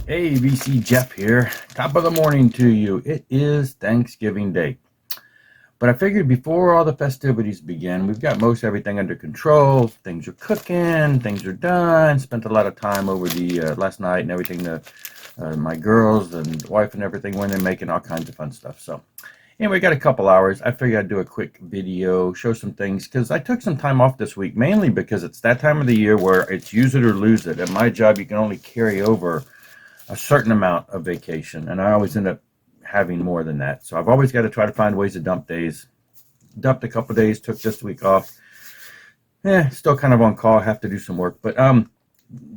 Hey, VC Jeff here. Top of the morning to you. It is Thanksgiving Day. But I figured before all the festivities begin, we've got most everything under control. Things are cooking, things are done. Spent a lot of time over the last night and everything. My girls and wife and everything went in making all kinds of fun stuff. So anyway, got a couple hours. I figured I'd do a quick video, show some things, because I took some time off this week, mainly because it's that time of the year where it's use it or lose it. At my job, you can only carry over a certain amount of vacation, and I always end up having more than that. So I've always got to try to find ways to dump days. Dumped a couple days, took this week off. Still kind of on call, have to do some work, but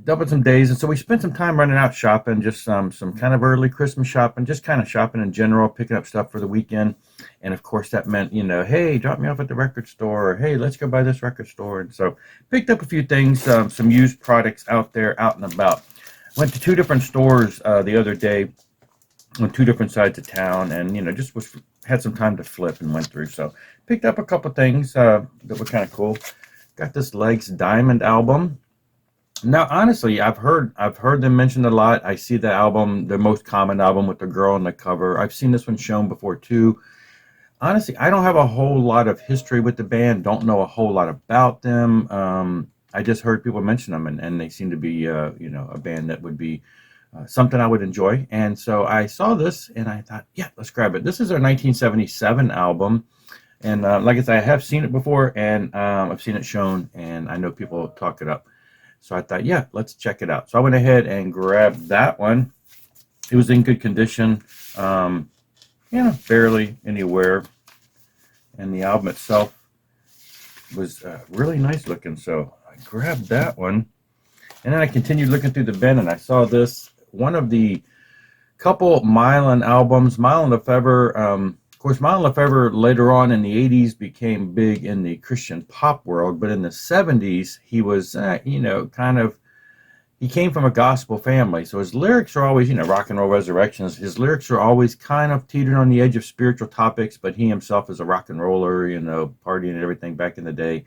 dumping some days. And so we spent some time running out shopping, just some kind of early Christmas shopping, just kind of shopping in general, picking up stuff for the weekend. And of course that meant, hey, drop me off at the record store, or hey, let's go by this record store. And so picked up a few things, some used products out there, out and about. Went to two different stores the other day on two different sides of town, and just had some time to flip and went through. So picked up a couple things that were kind of cool. Got this Legs Diamond album. Now, honestly, I've heard them mentioned a lot. I see the album, the most common album with the girl on the cover. I've seen this one shown before too. Honestly, I don't have a whole lot of history with the band. Don't know a whole lot about them. I just heard people mention them, and they seem to be, a band that would be something I would enjoy. And so I saw this, and I thought, yeah, let's grab it. This is their 1977 album, and like I said, I have seen it before, and I've seen it shown, and I know people talk it up. So I thought, yeah, let's check it out. So I went ahead and grabbed that one. It was in good condition, barely any wear, and the album itself was really nice looking. So I grabbed that one, and then I continued looking through the bin, and I saw this, one of the couple Milo albums. Milo If Ever, of course, Milo If Ever later on in the 80s became big in the Christian pop world, but in the 70s he was, he came from a gospel family, so his lyrics are always, rock and roll resurrections. His lyrics are always kind of teetering on the edge of spiritual topics, but he himself is a rock and roller, partying and everything back in the day.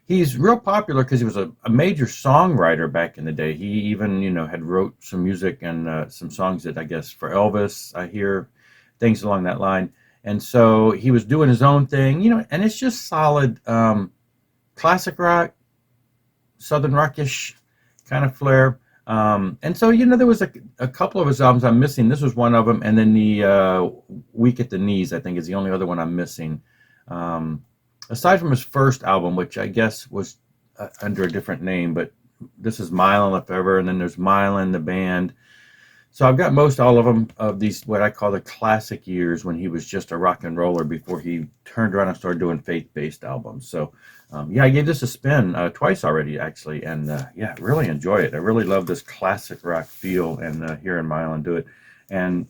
He's real popular because he was a major songwriter back in the day. He even, had wrote some music and some songs that I guess for Elvis, I hear things along that line. And so he was doing his own thing, and it's just solid classic rock, southern rockish kind of flair. And so, there was a couple of his albums I'm missing. This was one of them. And then the Weak at the Knees, I think, is the only other one I'm missing. Aside from his first album, which I guess was under a different name, but this is Milo If Ever, and then there's Milo the band. So I've got most all of them of these, what I call the classic years when he was just a rock and roller before he turned around and started doing faith-based albums. So I gave this a spin twice already, actually, and really enjoy it. I really love this classic rock feel, and hearing Milo do it. And,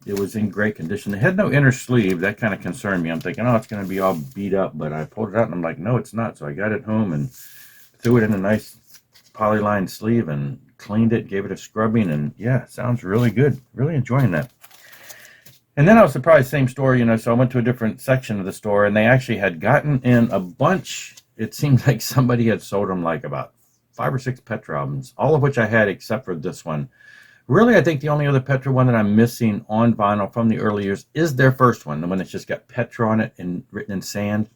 it was in great condition. It had no inner sleeve. That kind of concerned me. I'm thinking, oh, it's going to be all beat up, but I pulled it out, and I'm like, no, it's not. So I got it home and threw it in a nice polyline sleeve and cleaned it, gave it a scrubbing, and sounds really good. Really enjoying that. And then I was surprised, same store, so I went to a different section of the store, and they actually had gotten in a bunch. It seemed like somebody had sold them like about 5 or 6 Petra albums, all of which I had except for this one. Really, I think the only other Petra one that I'm missing on vinyl from the early years is their first one, the one that's just got Petra on it and written in sand.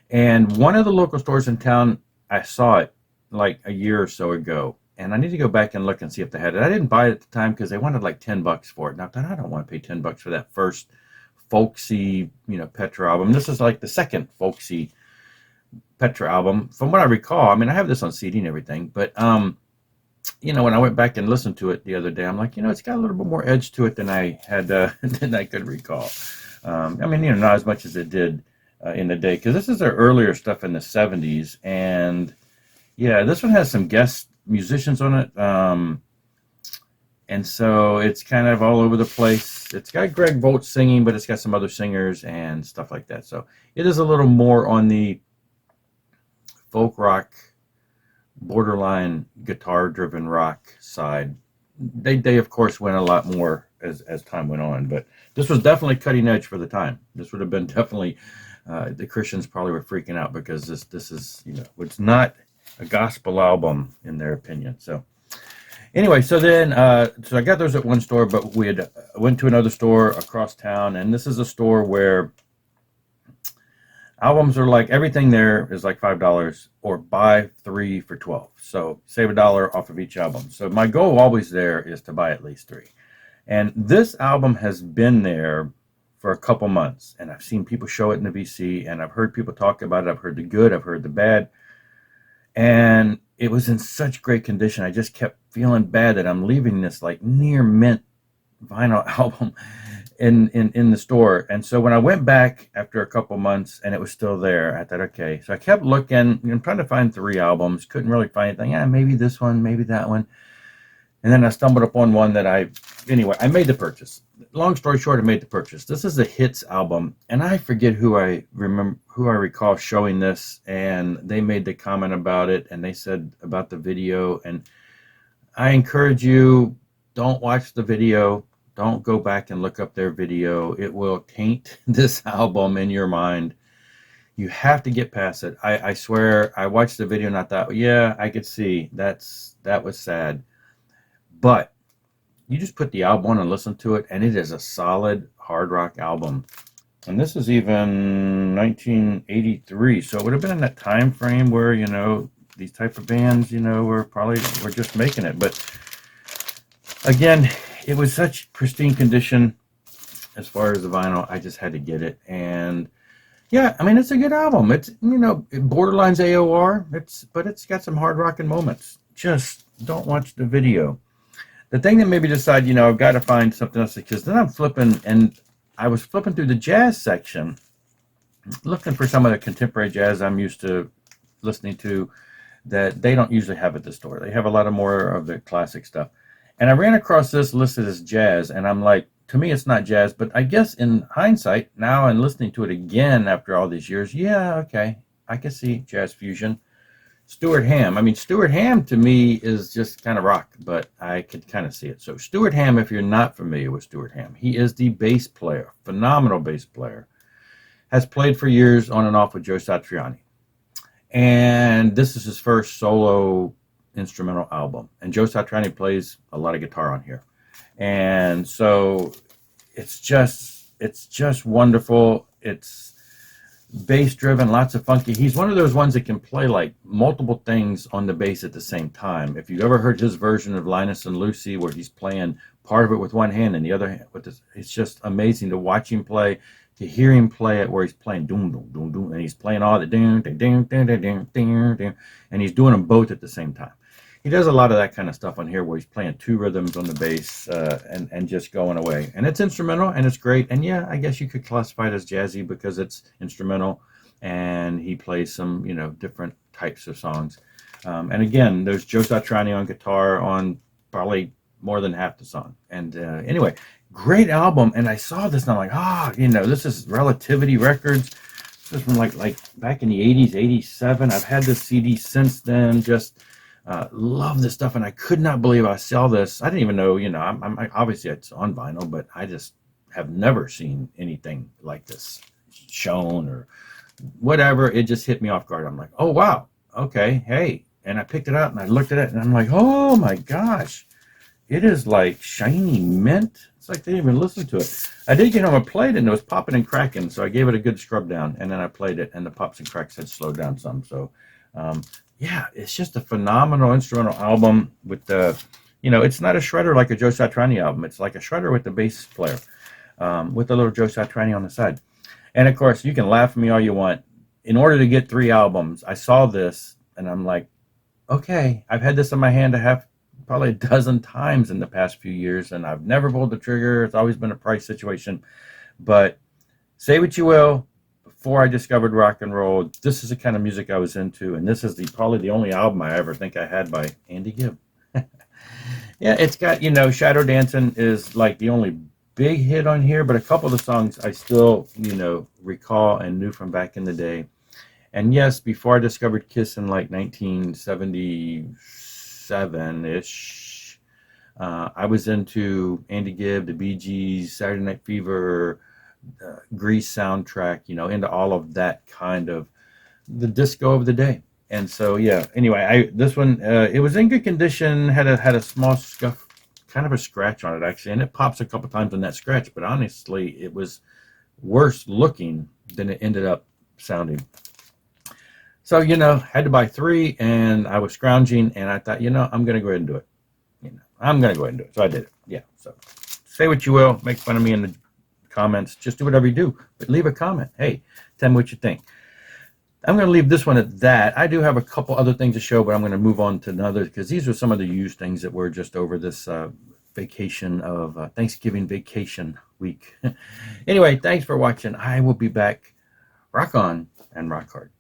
And one of the local stores in town, I saw it like a year or so ago, and I need to go back and look and see if they had it. I didn't buy it at the time because they wanted like $10 for it. And I thought, I don't want to pay $10 for that first folksy, Petra album. This is like the second folksy Petra album, from what I recall. I mean, I have this on CD and everything, but when I went back and listened to it the other day, I'm like, it's got a little bit more edge to it than I had than I could recall. Not as much as it did in the day, because this is their earlier stuff in the 70s, and this one has some guest musicians on it, and so it's kind of all over the place. It's got Greg Volt singing, but it's got some other singers and stuff like that. So it is a little more on the folk rock, borderline guitar-driven rock side. They of course went a lot more as time went on, but this was definitely cutting edge for the time. This would have been definitely the Christians probably were freaking out, because this is it's not a gospel album in their opinion. So Anyway, so then, so I got those at one store, but we had went to another store across town, and this is a store where albums are like everything there is like $5 or buy 3 for 12. So save $1 off of each album. So my goal always there is to buy at least 3. And this album has been there for a couple months, and I've seen people show it in the VC, and I've heard people talk about it. I've heard the good, I've heard the bad, and it was in such great condition. I just kept feeling bad that I'm leaving this like near mint vinyl album in the store. And so when I went back after a couple months and it was still there, I thought, okay. So I kept looking, trying to find 3 albums, couldn't really find anything. Yeah, maybe this one, maybe that one. And then I stumbled upon one that I made the purchase. Long story short, I made the purchase. This is a Hits album, and I forget who I recall showing this, and they made the comment about it, and they said about the video. And I encourage you, don't watch the video. Don't go back and look up their video. It will taint this album in your mind. You have to get past it. I swear, I watched the video and I thought, yeah, I could see that was sad. But you just put the album on and listen to it, and it is a solid hard rock album. And this is even 1983, so it would have been in that time frame where, these type of bands, were just making it. But again, it was such pristine condition as far as the vinyl. I just had to get it. And yeah, I mean, it's a good album. It's, it borderlines AOR, but it's got some hard rocking moments. Just don't watch the video. The thing that made me decide, I've got to find something else, because then I'm flipping, and I was flipping through the jazz section, looking for some of the contemporary jazz I'm used to listening to that they don't usually have at the store. They have a lot of more of the classic stuff. And I ran across this listed as jazz, and I'm like, to me, it's not jazz, but I guess in hindsight, now and listening to it again after all these years, yeah, okay, I can see jazz fusion. Stuart Hamm. I mean, Stuart Hamm to me is just kind of rock, but I could kind of see it. So Stuart Hamm, if you're not familiar with Stuart Hamm, he is the bass player, phenomenal bass player, has played for years on and off with Joe Satriani. And this is his first solo instrumental album. And Joe Satriani plays a lot of guitar on here. And so it's just wonderful. It's bass driven, lots of funky. He's one of those ones that can play like multiple things on the bass at the same time. If you ever heard his version of Linus and Lucy, where he's playing part of it with one hand and the other hand with this, it's just amazing to watch him play, to hear him play it where he's playing doom doom doom doom, and he's playing all the ding ding ding ding ding ding ding, and he's doing them both at the same time. He does a lot of that kind of stuff on here where he's playing 2 rhythms on the bass and just going away. And it's instrumental, and it's great. And yeah, I guess you could classify it as jazzy because it's instrumental, and he plays some, different types of songs. And again, there's Joe Satriani on guitar on probably more than half the song. And anyway, great album. And I saw this, and I'm like, this is Relativity Records. This is from like back in the 80s, 87. I've had this CD since then. Just love this stuff, and I could not believe I saw this. I didn't even know, I'm obviously it's on vinyl, but I just have never seen anything like this shown or whatever. It just hit me off guard. I'm like, oh wow, okay, hey. And I picked it up and I looked at it, and I'm like, oh my gosh, it is like shiny mint. It's like they didn't even listen to it. I did get home and played it, and it was popping and cracking, so I gave it a good scrub down, and then I played it, and the pops and cracks had slowed down some. So yeah, it's just a phenomenal instrumental album with the, it's not a shredder like a Joe Satriani album. It's like a shredder with the bass player, with a little Joe Satriani on the side. And of course, you can laugh at me all you want. In order to get 3 albums, I saw this, and I'm like, okay, I've had this in my hand probably a dozen times in the past few years, and I've never pulled the trigger. It's always been a price situation. But say what you will, before I discovered rock and roll, this is the kind of music I was into, and this is probably the only album I ever think I had by Andy Gibb. Yeah, it's got, Shadow Dancing is like the only big hit on here, but a couple of the songs I still, recall and knew from back in the day. And yes, before I discovered Kiss in like 1977-ish, I was into Andy Gibb, the Bee Gees, Saturday Night Fever, Grease soundtrack, into all of that kind of the disco of the day. And so yeah. Anyway, this one it was in good condition. Had a small scuff, kind of a scratch on it actually, and it pops a couple times on that scratch. But honestly, it was worse looking than it ended up sounding. So had to buy three, and I was scrounging, and I thought, I'm going to go ahead and do it. I'm going to go ahead and do it. So I did it. Yeah. So say what you will, make fun of me in the comments, just do whatever you do, but leave a comment. Hey, tell me what you think. I'm going to leave this one at that. I do have a couple other things to show, but I'm going to move on to another because these are some of the used things that were just over this vacation of Thanksgiving vacation week. Anyway, thanks for watching. I will be back. Rock on and rock hard.